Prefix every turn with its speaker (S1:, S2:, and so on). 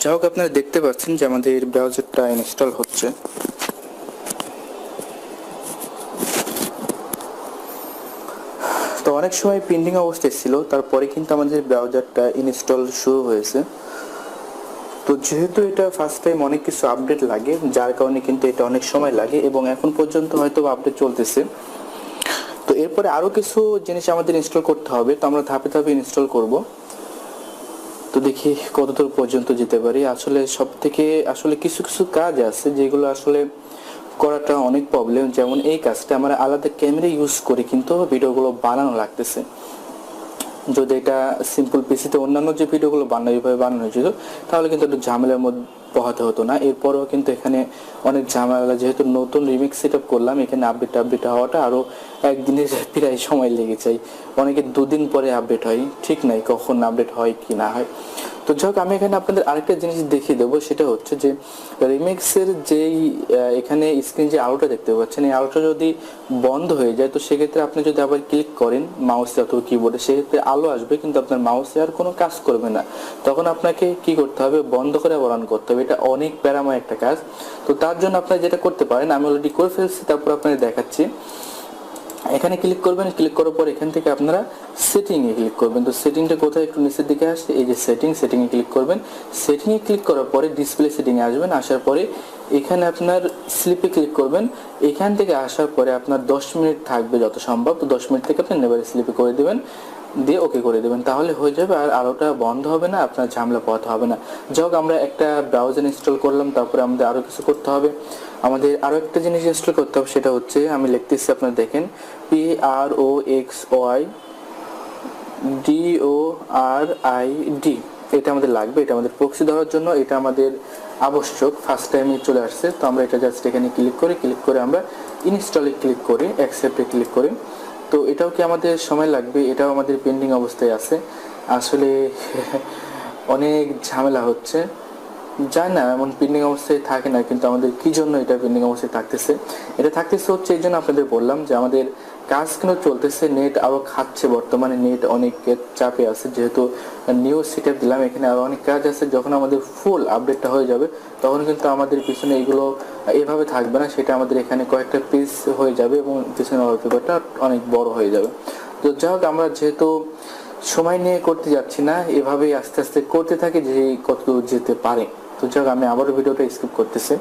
S1: যাই হোক, আপনারা দেখতে পাচ্ছেন যে আমাদের ব্রাউজারটা ইনস্টল হচ্ছে। তো অনেক সময় পেন্ডিং অবস্থায় ছিল, তারপরে কিন্তু আমাদের ব্রাউজারটা ইনস্টল শুরু হয়েছে। তো যেহেতু এটা ফার্স্ট টাইম অনেক কিছু আপডেট লাগে, যার কারণে কিন্তু এটা অনেক সময় লাগে এবং এখন পর্যন্ত হয়তো আপডেট চলতেছে। তো এরপরে আরও কিছু জিনিস আমাদের ইনস্টল করতে হবে, তো আমরা ধাপে ধাপে ইনস্টল করব। তো দেখি কতদূর পর্যন্ত যেতে পারি। আসলে কিছু কিছু কাজ আছে যেগুলো আসলে করাটা অনেক প্রবলেম। যেমন এই কাজটা আমরা আলাদা ক্যামেরা ইউজ করে কিন্তু ভিডিওগুলো বানানো লাগতেছে। যদি এটা সিম্পল পিসিতে অন্যান্য যে ভিডিওগুলো এইভাবে বানানো হয়েছিল, তাহলে কিন্তু একটু ঝামেলার মধ্যে পোহাতে হতো না। এরপরেও কিন্তু এখানে অনেক ঝামেলা, যেহেতু নতুন রিমিক্স সেট আপ করলাম, এখানে আপডেট হওয়াটা আরও একদিনের প্রায় সময় লেগে যায়। অনেকে দুদিন পরে আপডেট হয়, ঠিক নাই কখন আপডেট হয় কি না হয়। তো যাই হোক, আমি এখানে আপনাদের আরেকটা জিনিস দেখিয়ে দেবো, সেটা হচ্ছে যে রিমিক্সের যেই এখানে স্ক্রিন যে আলোটা দেখতে পাচ্ছেন, এই আলোটা যদি বন্ধ হয়ে যায়, তো সেক্ষেত্রে আপনি যদি আবার ক্লিক করেন মাউসে অথবা কিবোর্ডে, সেক্ষেত্রে আলো আসবে কিন্তু আপনার মাউসে আর কোনো কাজ করবে না। তখন আপনাকে কি করতে হবে, বন্ধ করে আবার অন করতে হবে। এটা অনেক প্যারাময় একটা কাজ। তো তার জন্য আপনারা যেটা করতে পারেন, আমি অলরেডি করে ফেলছি, তারপর আপনাদের দেখাচ্ছি। এখানে ক্লিক করবেন, ক্লিক করার পর এখান থেকে আপনারা সেটিংয়ে ক্লিক করবেন। তো সেটিংটা কোথায়, একটু নিচের দিকে আসছে, এই যে সেটিংয়ে ক্লিক করবেন। সেটিংয়ে ক্লিক করার পরে ডিসপ্লে সেটিংয়ে আসবেন। আসার পরে এখানে আপনার স্লিপে ক্লিক করবেন। এখান থেকে আসার পরে আপনার 10 মিনিট থাকবে যত সম্ভব, তো 10 মিনিট থেকে আপনি নেভার স্লিপে করে দেবেন, দিয়ে ওকে করে দেবেন, তাহলে হয়ে যাবে। আর আলোটা বন্ধ হবে না, আপনার ঝামেলা পোহাতে হবে না। যাই হোক, আমরা একটা ব্রাউজার ইনস্টল করলাম, তারপরে আমাদের আরও কিছু করতে হবে। আমাদের আরও একটা জিনিস ইনস্টল করতে হবে, সেটা হচ্ছে, আমি লিখতেছি, আপনারা দেখেন, PROXYDORID। এটা আমাদের লাগবে, এটা আমাদের প্রক্সি ধরার জন্য এটা আমাদের আবশ্যক। ফার্স্ট টাইমে চলে আসছে, তো আমরা এটা জাস্ট এখানে ক্লিক করে আমরা ইনস্টলে ক্লিক করে অ্যাকসেপ্টে ক্লিক করি। তো এটাও কি আমাদের সময় লাগবে, এটাও আমাদের পেন্ডিং অবস্থায় আছে। আসলে অনেক ঝামেলা হচ্ছে, যায় না, এমন পেন্ডিং অবস্থায় থাকে না, কিন্তু আমাদের কি জন্য এটা পেন্ডিং অবস্থায় থাকতেছে, এটা থাকতেছে হচ্ছে এই জন্য আপনাদের বললাম যে আমাদের কাজ কিন্তু চলতেছে, নেট আরও খাচ্ছে, বর্তমানে নেট অনেক চাপে আছে, যেহেতু নিউ সেটআপ দিলাম, এখানে আরও অনেক কাজ আছে। যখন আমাদের ফুল আপডেটটা হয়ে যাবে, তখন কিন্তু আমাদের পিছনে এগুলো এভাবে থাকবে না, সেটা আমাদের এখানে কয়েকটা পেজ হয়ে যাবে এবং পিছনে ওয়ালপেপারটা অনেক বড় হয়ে যাবে। তো যাই হোক, আমরা যেহেতু সময় নিয়ে করতে যাচ্ছি না, এভাবেই আস্তে আস্তে করতে থাকি যে কতদূর যেতে পারে। তো যাক, আমি আবারও ভিডিওটা স্কিপ করতেছি।